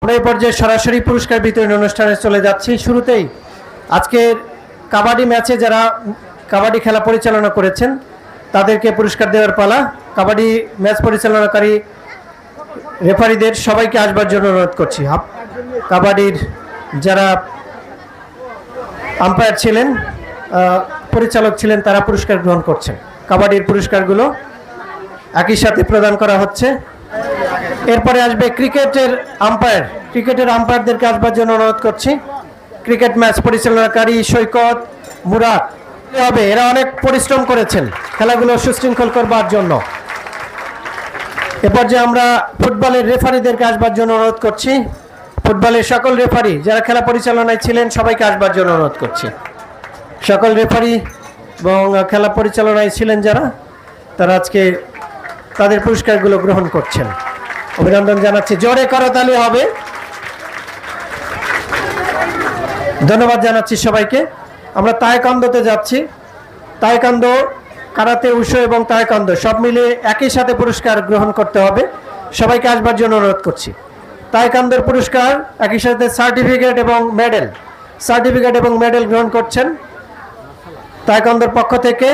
আমরা এই পর্যায়ে সরাসরি পুরস্কার বিতরণ অনুষ্ঠানে চলে যাচ্ছি। শুরুতেই আজকের কাবাডি ম্যাচে যারা কাবাডি খেলা পরিচালনা করেছেন তাদেরকে পুরস্কার দেওয়ার পালা। কাবাডি ম্যাচ পরিচালনাকারী রেফারিদের সবাইকে আসবার জন্য অনুরোধ করছি। কাবাডির যারা আম্পায়ার ছিলেন, পরিচালক ছিলেন, তারা পুরস্কার গ্রহণ করছেন। কাবাডির পুরস্কারগুলো একই সাথে প্রদান করা হচ্ছে। এরপরে আসবে ক্রিকেটের আম্পায়ার। ক্রিকেটের আম্পায়ারদেরকে আসবার জন্য অনুরোধ করছি। ক্রিকেট ম্যাচ পরিচালনাকারী সৈকত, মুরাদ হবে, এরা অনেক পরিশ্রম করেছেন খেলাগুলো সুশৃঙ্খল করবার জন্য। এরপর যে আমরা ফুটবলের রেফারিদেরকে আসবার জন্য অনুরোধ করছি। ফুটবলের সকল রেফারি যারা খেলা পরিচালনায় ছিলেন সবাইকে আসবার জন্য অনুরোধ করছি। সকল রেফারি এবং খেলা পরিচালনায় ছিলেন যারা, তারা আজকে তাদের পুরস্কারগুলো গ্রহণ করছেন। অভিনন্দন জানাচ্ছি। জোরে করতালি হবে। ধন্যবাদ জানাচ্ছি সবাইকে। আমরা তায়কান্দোতে যাচ্ছি। তায়কান্দো, কারাতে, উশো এবং তায়কান্দো সব মিলে একই সাথে পুরস্কার গ্রহণ করতে হবে। সবাইকে আসবার জন্য অনুরোধ করছি। তায়কান্দোর পুরস্কার একই সাথে সার্টিফিকেট এবং মেডেল গ্রহণ করছেন তায়কান্দোর পক্ষ থেকে।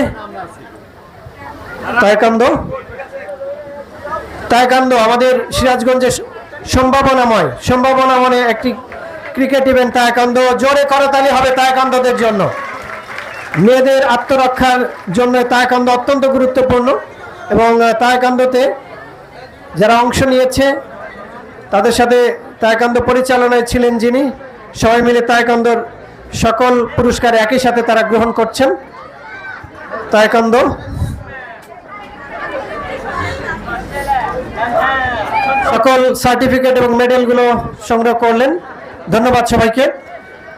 তায়কান্দো আমাদের সিরাজগঞ্জে সম্ভাবনাময় একটি ক্রিকেট ইভেন্ট তায়কান্দো। জোরে করতালি হবে তায়কান্দোদের জন্য। মেয়েদের আত্মরক্ষার জন্য তায়কান্দো অত্যন্ত গুরুত্বপূর্ণ এবং তায়কান্দোতে যারা অংশ নিয়েছে তাদের সাথে তায়কান্দো পরিচালনায় ছিলেন যিনি, সবাই মিলে তায়কান্দোর সকল পুরস্কার একই সাথে তারা গ্রহণ করছেন। তায়কান্দো সকল সার্টিফিকেট এবং মেডেলগুলো সংগ্রহ করলেন। ধন্যবাদ সবাইকে।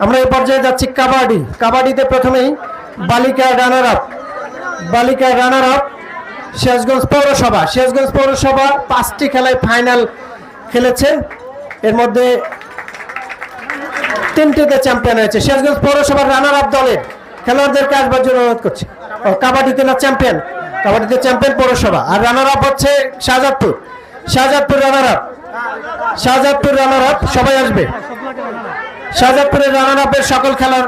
আমরা এই পর্যায়ে যাচ্ছি কাবাডি। কাবাডিতে প্রথমেই বালিকা রানার আপ সিরাজগঞ্জ পৌরসভা 5টি খেলায় ফাইনাল খেলেছে। এর মধ্যে 3টিতে চ্যাম্পিয়ন হয়েছে। সিরাজগঞ্জ পৌরসভার রানার আপ দলের খেলোয়াড়দেরকে আসবার জন্য অনুরোধ করছি। কাবাডিতে চ্যাম্পিয়ন পৌরসভা, আর রানার আপ হচ্ছে শাহজাদপুর রানার আপ সবাই আসবে। শাহজাদপুরের রানার আপের সকল খেলার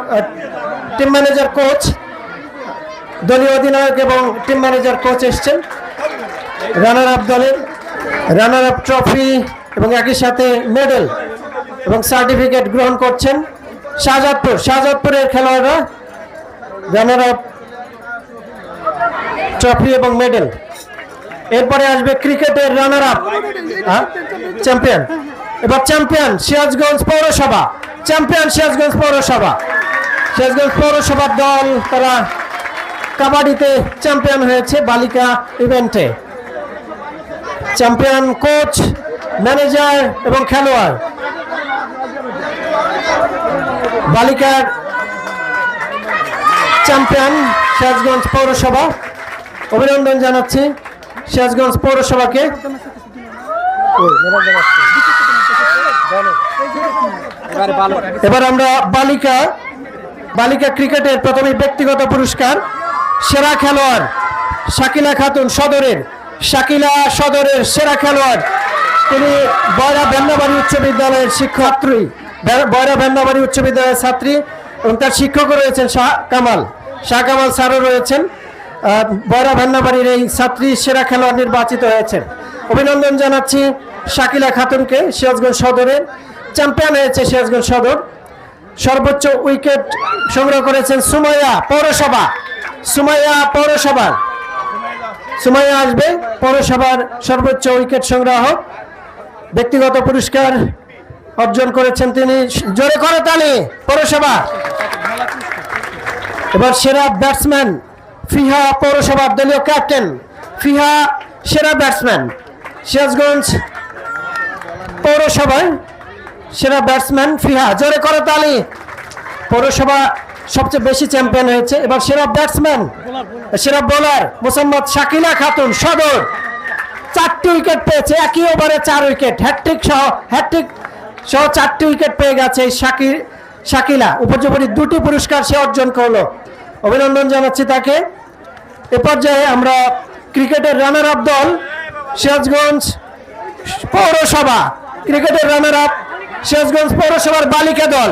টিম ম্যানেজার, কোচ, দলীয় অধিনায়ক এবং টিম ম্যানেজার, কোচ এসছেন। রানার আপ দলের রানার আপ ট্রফি এবং একই সাথে মেডেল এবং সার্টিফিকেট গ্রহণ করছেন শাহজাদপুরের খেলোয়াড়রা। রানার আপ ট্রফি এবং মেডেল। এরপরে আসবে ক্রিকেটের রানার আপ চ্যাম্পিয়ন। এবার চ্যাম্পিয়ন সিরাজগঞ্জ পৌরসভার দল, তারা কাবাডিতে চ্যাম্পিয়ন হয়েছে বালিকা ইভেন্টে। চ্যাম্পিয়ন কোচ, ম্যানেজার এবং খেলোয়াড়। বালিকার চ্যাম্পিয়ন সিরাজগঞ্জ পৌরসভা। অভিনন্দন জানাচ্ছি সিরাজগঞ্জ পৌরসভাকে। এবার আমরা বালিকা ক্রিকেটের প্রথমে ব্যক্তিগত পুরস্কার। সেরা খেলোয়াড় শাকিলা খাতুন, সদরের সেরা খেলোয়াড়। তিনি বয়রা ভেন্নাবাড়ি উচ্চ বিদ্যালয়ের ছাত্রী এবং তার শিক্ষকও রয়েছেন শাহ কামাল স্যারও রয়েছেন। বয়রা ভেন্নাবাড়ির এই ছাত্রী সেরা খেলোয়াড় নির্বাচিত হয়েছেন। অভিনন্দন জানাচ্ছি শাকিলা খাতুনকে। সিরাজগঞ্জ সদরের চ্যাম্পিয়ন হয়েছে সিরাজগঞ্জ সদর। সর্বোচ্চ উইকেট সংগ্রহ করেছেন সুমাইয়া আসবে। পৌরসভার সর্বোচ্চ উইকেট সংগ্রাহক। ব্যক্তিগত পুরস্কার অর্জন করেছেন তিনি। জোরে করতালি পৌরসভা। এবার সেরা ব্যাটসম্যান ফিহা, পৌরসভার দলীয় ক্যাপ্টেন ফিহা সেরা ব্যাটসম্যান। সিরাজগঞ্জ পৌরসভায় সেরা ব্যাটসম্যান ফিহা। জোরে করতালি। পৌরসভা সবচেয়ে বেশি চ্যাম্পিয়ন হয়েছে। এবার সেরা বোলার মোসাম্মদ শাকিলা খাতুন, সদর। 4টি উইকেট পেয়েছে, একই ওভারে 4 উইকেট। হ্যাটট্রিক সহ 4টি উইকেট পেয়ে গেছে শাকিলা। উপযোগী 2টি পুরস্কার সে অর্জন করলো। অভিনন্দন জানাচ্ছি তাকে। এ পর্যায়ে আমরা ক্রিকেটের রানার আপ দল সিরাজগঞ্জ পৌরসভা, ক্রিকেটের রানার আপ সিরাজগঞ্জ পৌরসভার বালিকা দল।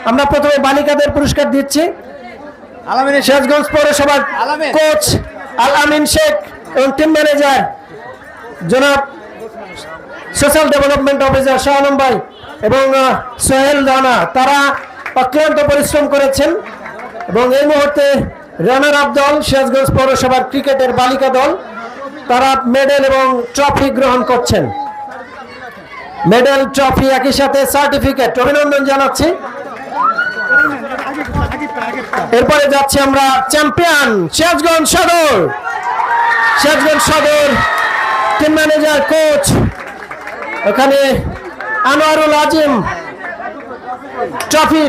আমরা প্রথমে বালিকাদের পুরস্কার দিচ্ছি। সিরাজগঞ্জ পৌরসভার কোচ আল আমিন শেখ এবং টিম ম্যানেজার জনাব social development officer Shah Alam ভাই এবং সোহেল রানা, তারা অক্লান্ত পরিশ্রম করেছেন। এবং এই মুহূর্তে রানার আপ দল সিরাজগঞ্জ পৌরসভার ক্রিকেটের বালিকা দল, তারা মেডেল এবং ট্রফি গ্রহণ করছেন। মেডেল, ট্রফি, একই সাথে সার্টিফিকেট, অভিনন্দন জানাচ্ছি। এরপরে যাচ্ছি আমরা চ্যাম্পিয়ন সিরাজগঞ্জ সদর। সিরাজগঞ্জ সদর টিম ম্যানেজার, কোচ ওখানে আনোয়ারুল আজিম ট্রফি,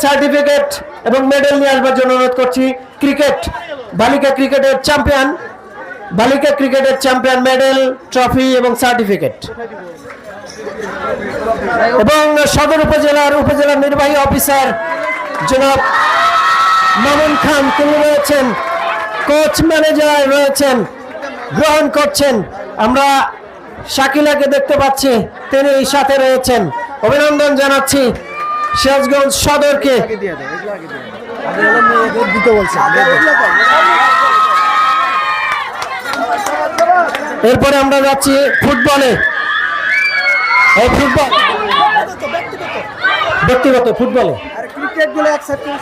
সার্টিফিকেট এবং মেডেল নিয়ে আসবার জন্য অনুরোধ করছি। ক্রিকেট, বালিকা ক্রিকেটের চ্যাম্পিয়ন, মেডেল, ট্রফি এবং সার্টিফিকেট। এবং সদর উপজেলার নির্বাহী অফিসার জনাব মামুন খান, তিনি রয়েছেন, কোচ ম্যানেজার রয়েছেন, গ্রহণ করছেন। আমরা শাকিলাকে দেখতে পাচ্ছি, তিনি এই সাথে রয়েছেন। অভিনন্দন জানাচ্ছি সিরাজগঞ্জ সদরকে। এরপরে আমরা যাচ্ছি ফুটবলে। এই ব্যক্তিগত ফুটবলে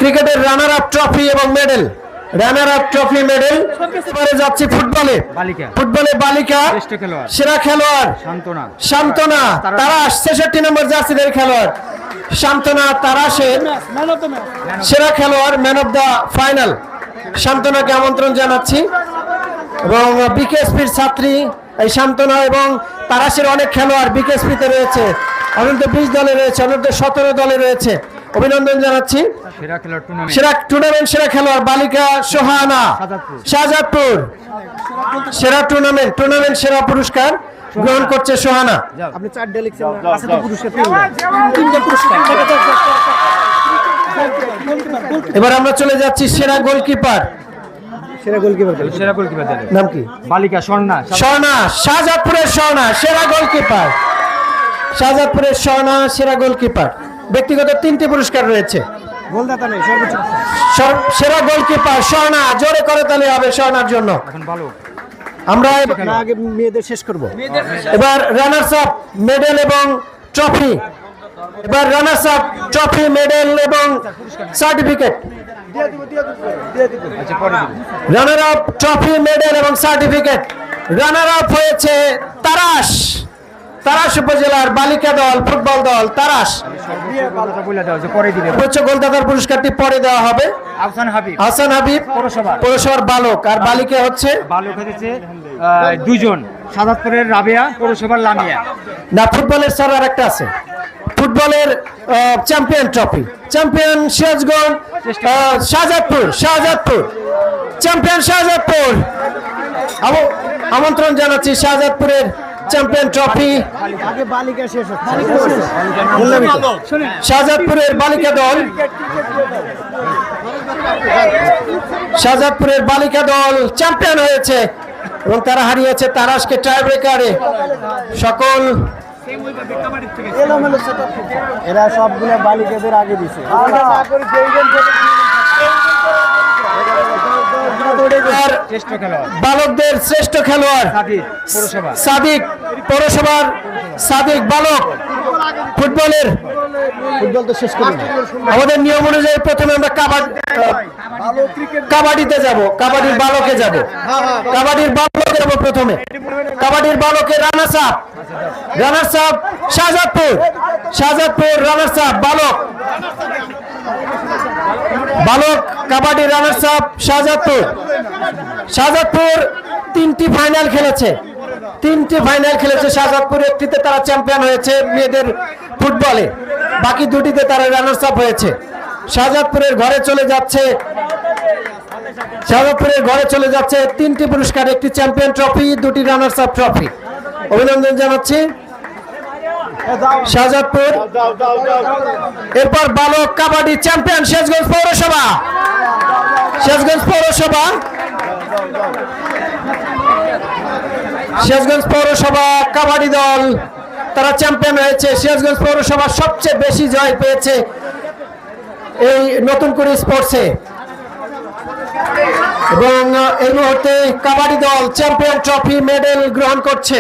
ক্রিকেটের রানার আপ ট্রফি এবং মেডেল, পরে যাচ্ছি ফুটবলে বালিকা সেরা খেলোয়াড় শান্তনা তারাশ, 66 নম্বর জার্সিদের খেলোয়াড় শান্তনা তারাশের সেরা খেলোয়াড়, ম্যান অফ দ্য ফাইনাল। শান্তনাকে আমন্ত্রণ জানাচ্ছি। এবং বিকেএসপির ছাত্রী এই শান্তনা এবং তারাশের অনেক খেলোয়াড় বিকেএসপিতে রয়েছে, অনূর্ধ্ব 20 দলে রয়েছে, অনূর্ধ্ব 17 দলে রয়েছে। অভিনন্দন জানাচ্ছি। সেরা টুর্নামেন্ট সেরা খেলোয়াড় বালিকা সোহানা শাহজাদপুর, সেরা টুর্নামেন্ট সেরা পুরস্কার গ্রহণ করছে সোহানা। এবার আমরা চলে যাচ্ছি সেরা গোলকিপার। নাম কি? বালিকা স্বর্ণা শাহজাদপুরের স্বর্ণা সেরা গোলকিপার, সেরা গোলকিপার। ব্যক্তিগত 3টি পুরস্কার রয়েছে। সেরা গোলকিপার স্বর্ণা, জোরে করে তালি হবে স্বর্ণার জন্য। আমরা আগে মেয়েদের শেষ করব। এবার রানার্স আপ, মেডেল এবং ট্রফি। মেডেল এবং certificate. Runner up, trophy, medal এবং সার্টিফিকেট। রানার আপ হয়েছে তারাশ উপজেলার বালিকা দল, ফুটবল দল তারাশ। সর্বোচ্চ গোলদাতার পুরস্কারটি পরে দেওয়া হবে। হাসান হাবিব পৌরসভার বালক, আর বালিকা হচ্ছে দুজন, সাদাতপুরের রাবেয়া, পৌরসভার লামিয়া। না, ফুটবলের স্যার আর একটা আছে, ফুটবলের champion trophy, champion Sirajganj Shahjadpur, champion Shahjadpur. আমন্ত্রণ জানাচ্ছি শাহজাদপুরের চ্যাম্পিয়ন ট্রফি। শাহজাদপুরের বালিকা দল, চ্যাম্পিয়ন হয়েছে এবং তারা হারিয়েছে তারাশকে টাই ব্রেকারে। সকল এরা সবগুলো বালিকাদের আগে দিছে। বালকদের শ্রেষ্ঠ খেলোয়াড় সাদিক, পৌরসভার সাদিক বালক। ফুটবল তো শেষ করি, আমাদের নিয়ম অনুযায়ী প্রথমে আমরা কাবাডিতে যাব, কাবাডির বালকে যাব, প্রথমে কাবাডির বালকে runners up Shahjadpur runners up বালক কাবাডি রানার্স আপ শাহজাদপুর 3টি ফাইনাল খেলেছে, শাহজাদপুর। একটিতে তারা চ্যাম্পিয়ন হয়েছে মেয়েদের ফুটবলে, বাকি 2টিতে তারা রানার্স আপ হয়েছে। শাহজাদপুরের ঘরে চলে যাচ্ছে 3টি পুরস্কার, একটি চ্যাম্পিয়ন ট্রফি, 2টি রানার্স আপ ট্রফি। অভিনন্দন জানাচ্ছি শাহজাদপুর। এরপর বালক কাবাডি চ্যাম্পিয়ন সিরাজগঞ্জ পৌরসভা কাবাডি দল তারা চ্যাম্পিয়ন হয়েছে। সিরাজগঞ্জ পৌরসভা সবচেয়ে বেশি জয় পেয়েছে এই নতুন করে স্পোর্টসে। এবং এই মুহূর্তে কাবাডি দল চ্যাম্পিয়ন ট্রফি মেডেল গ্রহণ করছে,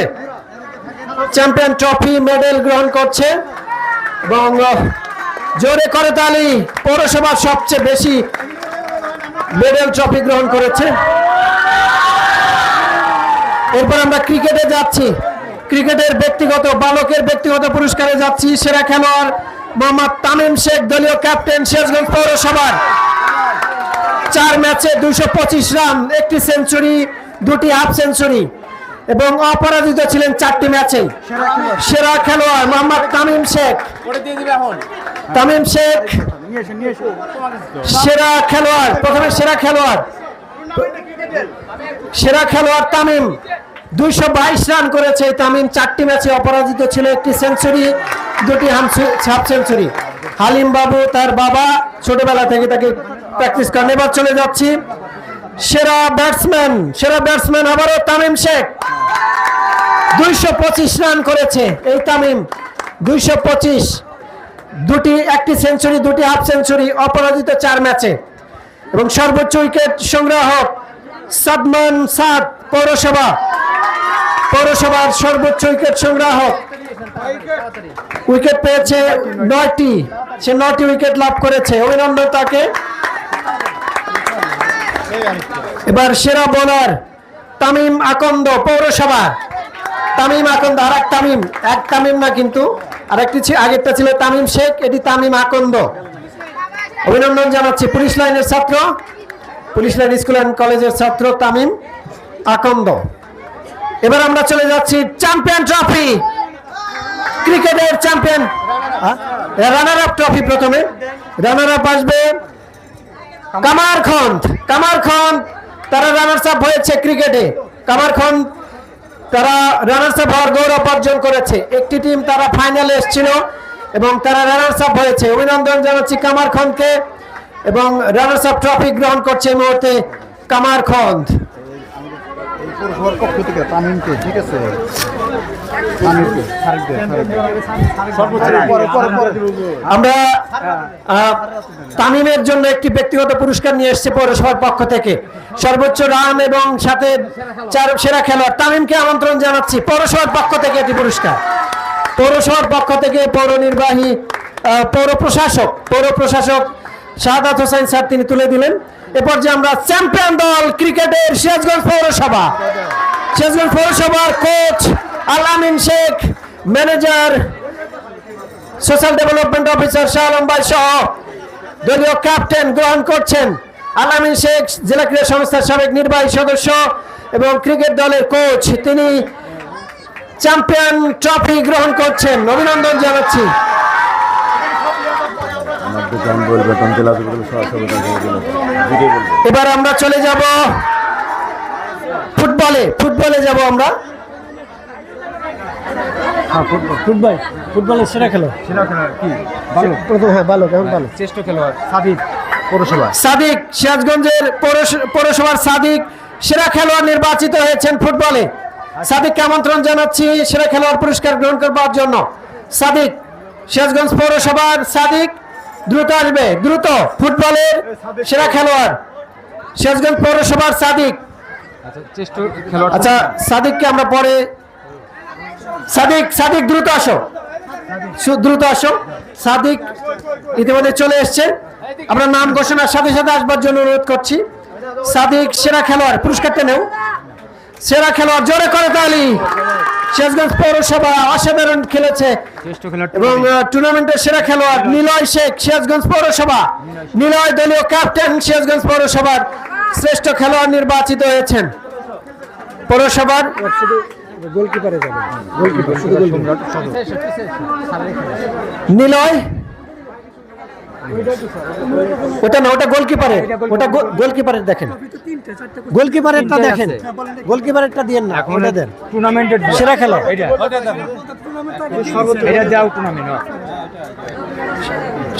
চ্যাম্পিয়ন ট্রফি মেডেল গ্রহণ করছে। এবং জোরে করতালি, পৌরসভা সবচেয়ে বেশি মেডেল ট্রফি গ্রহণ করেছে। এরপর আমরা ক্রিকেটে যাচ্ছি, ক্রিকেটের ব্যক্তিগত বালকের ব্যক্তিগত পুরস্কারে যাচ্ছি। সেরা খেলোয়াড় মোহাম্মদ তামিম শেখ, দলীয় ক্যাপ্টেন সিরাজগঞ্জ পৌরসভার। 4 ম্যাচে 225 রান, 1টি সেঞ্চুরি, 2টি হাফ সেঞ্চুরি এবং অপরাজিত ছিলেন 4টি ম্যাচে। সেরা খেলোয়াড় মোহাম্মদ তামিম শেখ। তামিম শেখ সেরা খেলোয়াড়, প্রথমে সেরা খেলোয়াড় তামিম 222 রান করেছে। তামিম 4টি ম্যাচে অপরাজিত ছিল, 1টি সেঞ্চুরি, 2টি হাফ সেঞ্চুরি। হালিম বাবু তার বাবা ছোটবেলা থেকে তাকে প্র্যাকটিস করেন। এবার চলে যাচ্ছি সেরা ব্যাটসম্যান আবারও তামিম শেখ। 225 রান করেছে এই তামিম, 225, 1টি সেঞ্চুরি, 2টি হাফ সেঞ্চুরি, অপরাজিত 4 ম্যাচে। এবং সর্বোচ্চ উইকেট সংগ্রাহক সাদমান সাদ, পৌরসভার সর্বোচ্চ উইকেট সংগ্রাহক। উইকেট পেয়েছে 9টি, সে 9টি উইকেট লাভ করেছে, অভিনন্দন তাকে। এবার সেরা বোলার তামিম আকন্দ, পৌরসভা। তামিম আকন্দ, আর এক তামিম না কিন্তু, আরেকটি আগেরটা ছিল তামিম শেখ, এটি তামিম আকন্দ। অভিনন্দন জানাচ্ছি। পুলিশ লাইনের ছাত্র, পুলিশ লাইন স্কুল অ্যান্ড কলেজের ছাত্র তামিম আকন্দ। এবার আমরা চলে যাচ্ছি চ্যাম্পিয়ন ট্রফি, ক্রিকেটের চ্যাম্পিয়ন রানার আপ ট্রফি। প্রথমে রানার আপ আসবে কামারখন্দ। তারা রানার্স আপ হয়েছে ক্রিকেটে। কামারখন্দ তারা রানার্স আপ হওয়ার গৌরব অর্জন করেছে। একটি টিম তারা ফাইনালে এসেছিল এবং তারা রানার্স আপ হয়েছে। অভিনন্দন জানাচ্ছি কামারখন্দকে। এবং রানার্স আপ ট্রফি গ্রহণ করছে এই মুহূর্তে কামারখন্দ। আমরা তামিমের জন্য একটি ব্যক্তিগত পুরস্কার নিয়ে এসেছি পৌরসভার পক্ষ থেকে। সর্বোচ্চ রান এবং সাথে 4 সেরা খেলোয়াড় তামিমকে আমন্ত্রণ জানাচ্ছি পৌরসভার পক্ষ থেকে। এটি পুরস্কার পৌরসভার পক্ষ থেকে পৌর প্রশাসক শাহাদাত হোসেন স্যার তিনি তুলে দিলেন। এরপর যে আমরা চ্যাম্পিয়ন দল ক্রিকেটের সিরাজগঞ্জ পৌরসভার coach Al-Amin Sheikh, manager social development officer Shah Alam ভাই সহ দলীয় ক্যাপ্টেন গ্রহণ করছেন। আল-আমিন শেখ জেলা ক্রীড়া সংস্থার সাবেক নির্বাহী সদস্য এবং ক্রিকেট দলের কোচ, তিনি চ্যাম্পিয়ন ট্রফি গ্রহণ করছেন। অভিনন্দন জানাচ্ছি। এবার আমরা চলে যাব ফুটবলে যাব আমরা। ফুটবলের সেরা খেলোয়াড় শ্রেষ্ঠ খেলোয়াড় সাদিক, সিরাজগঞ্জের পৌরসভার সাদিক সেরা খেলোয়াড় নির্বাচিত হয়েছেন ফুটবলে। সাদিককে আমন্ত্রণ জানাচ্ছি সেরা খেলোয়াড় পুরস্কার গ্রহণ করবার জন্য। সাদিক, সিরাজগঞ্জ পৌরসভার সাদিক দ্রুত আসবে, দ্রুত। ফুটবলের সেরা খেলোয়াড় সিরাজগঞ্জ পৌরসভার সাদিক। আচ্ছা, সাদিককে আমরা পরে। সাদিক দ্রুত আসো। সাদিক ইতিমধ্যে চলে এসছে। আমরা নাম ঘোষণার সাথে সাথে আসবার জন্য অনুরোধ করছি। সাদিক সেরা খেলোয়াড়, পুরস্কারটা নেও। সেরা খেলোয়াড়, জোরে করে তালি। সিরাজগঞ্জ পৌরসভা অসাধারণ খেলেছে। এবং টুর্নামেন্টের সেরা খেলোয়াড় নিলয় শেখ, সিরাজগঞ্জ পৌরসভা। নিলয় দলীয় ক্যাপ্টেন, সিরাজগঞ্জ পৌরসভার শ্রেষ্ঠ খেলোয়াড় নির্বাচিত হয়েছেন পৌরসভার। নিলয়, ওটা না, ওটা গোলকিপারের, ওটা গোলকিপারের দেখেন, গোলকিপারেরটা দেখেন, গোলকিপারেরটা দিয়েন না, ওটা দেন। টুর্নামেন্টের সেরা খেলোয়াড়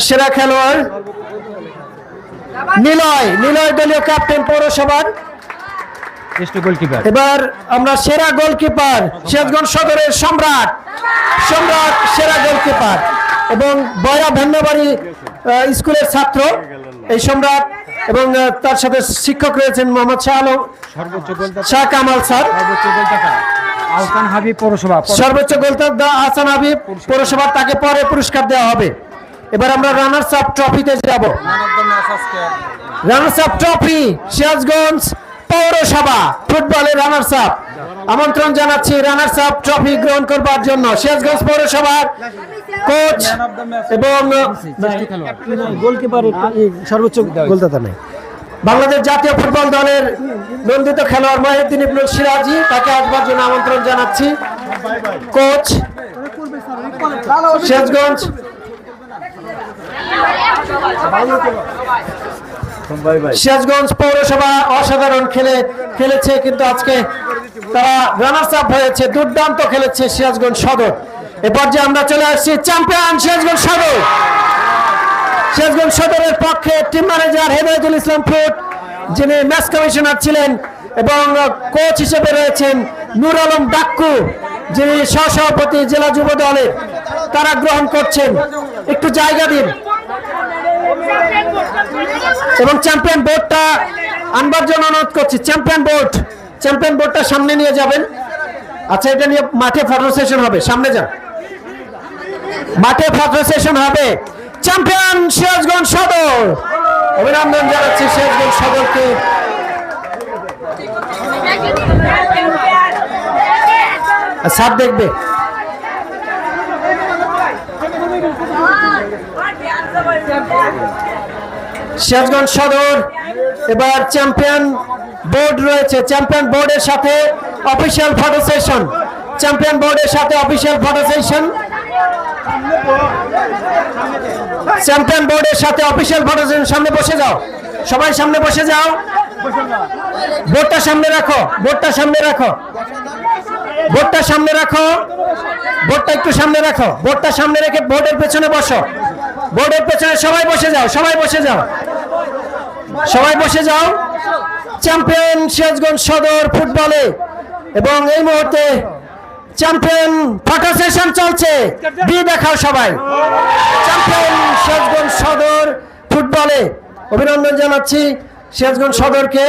সেরা খেলোয়াড় নিলয় দলীয় ক্যাপ্টেন পৌরসভার। Best goalkeeper. এবার আমরা সেরা গোলকিপার সিরাজগঞ্জ সদরের সম্রাট সেরা গোলকিপার এবং বয়রা ভেন্নবাড়ি স্কুলের ছাত্র এই সম্রাট এবং তার সাথে শিক্ষক রয়েছেন মোহাম্মদ শাহ আলম সর্বোচ্চ গোলদাতা শাহ কামাল স্যার। আহসান হাবিব পৌরসভা। সর্বোচ্চ গোলদাতা আহসান হাবিব পৌরসভা, তাকে পরে পুরস্কার দেওয়া হবে। এবার আমরা রানার্স আপ ট্রফিতে যাব। রানার্স আপ ট্রফি সিরাজগঞ্জ পৌরসভা ফুটবলের রানার্স আপ। আমন্ত্রণ জানাচ্ছি রানার্স আপ ট্রফি গ্রহণ করবার জন্য সিরাজগঞ্জ পৌরসভার কোচ এবং গোলকিপারের সর্বোচ্চ গোলদাতা নেই বাংলাদেশ জাতীয় ফুটবল দলের নন্দিত খেলোয়াড় মহিউদ্দিন ইবনুল সিরাজি, তাকে আসবার জন্য আমন্ত্রণ জানাচ্ছি। কোচ সিরাজগঞ্জ সিরাজগঞ্জ পৌরসভা অসাধারণ খেলেছে, কিন্তু আজকে তারা রানার্স আপ হয়েছে। দুর্দান্ত খেলেছে সিরাজগঞ্জ সদর। এরপর যে আমরা চলে আসছি চ্যাম্পিয়ন সিরাজগঞ্জ সদর। সিরাজগঞ্জ সদরের পক্ষে টিম ম্যানেজার হেদায়েতুল ইসলাম ফুট, যিনি ম্যাচ কমিশনার ছিলেন, এবং কোচ হিসেবে রয়েছেন নূর আলম ডাক্কু, যিনি সহসভাপতি জেলা যুব দলের, তারা গ্রহণ করছেন। একটু জায়গা দিন এবং চ্যাম্পিয়ন বোর্ডটা আনবার জন্য অনুরোধ করছি। চ্যাম্পিয়ন বোর্ডটা সামনে নিয়ে যাবেন। আচ্ছা, এটা নিয়ে মাঠে ফটো সেশন হবে, সামনে যান, মাঠে ফটো সেশন হবে। চ্যাম্পিয়ন সিরাজগঞ্জ সদর, অভিনন্দন জানাচ্ছি সিরাজগঞ্জ সদরকে। সাপ দেখবে সিরাজগঞ্জ সদর। এবার চ্যাম্পিয়ন বোর্ড রয়েছে, চ্যাম্পিয়ন বোর্ডের সাথে অফিসিয়াল ফটো সেশন। চ্যাম্পিয়ন বোর্ডের সাথে অফিসিয়াল ফটো সেশন। চ্যাম্পিয়ন বোর্ডের সাথে অফিসিয়াল ফটো সেশন। সামনে বসে যাও, সবাই সামনে বসে যাও। বোর্ডটা সামনে রাখো, বোর্ডটা সামনে রাখো, বোর্ডটা সামনে রাখো, বোর্ডটা একটু সামনে রাখো। বোর্ডটা সামনে রেখে বোর্ডের পেছনে বসো। বোর্ডের পেছনে সবাই বসে যাও, সবাই বসে যাও, সবাই বসে যাও। চ্যাম্পিয়ন সিরাজগঞ্জ সদর ফুটবলে, এবং এই মুহূর্তে চ্যাম্পিয়ন ফটো সেশন চলছে, দিয়ে দেখাও সবাই। চ্যাম্পিয়ন সিরাজগঞ্জ সদর ফুটবলে অভিনন্দন জানাচ্ছি সিরাজগঞ্জ সদরকে।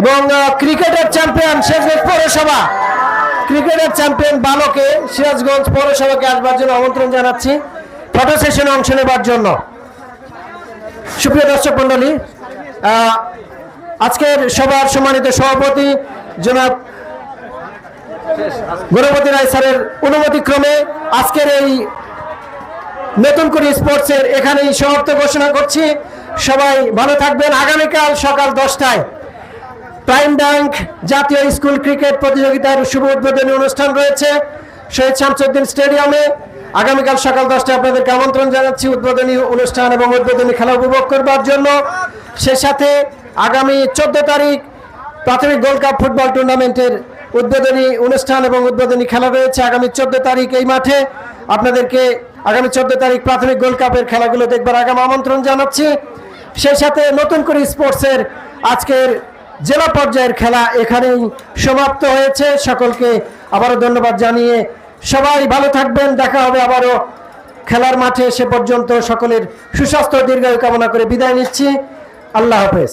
এবং ক্রিকেটের চ্যাম্পিয়ন সিরাজগঞ্জ পৌরসভা, ক্রিকেটের চ্যাম্পিয়ন বালকে সিরাজগঞ্জ পৌরসভাকে আসবার জন্য আমন্ত্রণ জানাচ্ছি ফটো সেশনে অংশ নেবার জন্য। সুপ্রিয় দর্শক মন্ডলী, আজকের সভার সম্মানিত সভাপতি জনাব গণপতি রায় স্যারের অনুমতিক্রমে আজকের এই নতুন করে স্পোর্টসের এখানেই সমাপ্ত ঘোষণা করছি। সবাই ভালো থাকবেন। আগামীকাল সকাল 10টায় প্রাইম ব্যাংক জাতীয় স্কুল ক্রিকেট প্রতিযোগিতার শুভ উদ্বোধনী অনুষ্ঠান রয়েছে শহীদ শামসুদ্দিন স্টেডিয়ামে। আগামীকাল সকাল 10টায় আপনাদেরকে আমন্ত্রণ জানাচ্ছি উদ্বোধনী অনুষ্ঠান এবং উদ্বোধনী খেলা উপভোগ করবার জন্য। সে সাথে আগামী 14 তারিখ প্রাথমিক গোল্ড কাপ ফুটবল টুর্নামেন্টের উদ্বোধনী অনুষ্ঠান এবং উদ্বোধনী খেলা রয়েছে আগামী 14 তারিখ এই মাঠে। আপনাদেরকে আগামী 14 তারিখ প্রাথমিক গোল্ড কাপের খেলাগুলো দেখবার আগাম আমন্ত্রণ জানাচ্ছি। সেই সাথে নতুন করে স্পোর্টসের আজকের জেলা পর্যায়ের খেলা এখানেই সমাপ্ত হয়েছে। সকলকে আবারও ধন্যবাদ জানিয়ে সবাই ভালো থাকবেন। দেখা হবে আবারও খেলার মাঠে। সে পর্যন্ত সকলের সুস্বাস্থ্য দীর্ঘায়ু কামনা করে বিদায় নিচ্ছি। আল্লাহ হাফেজ।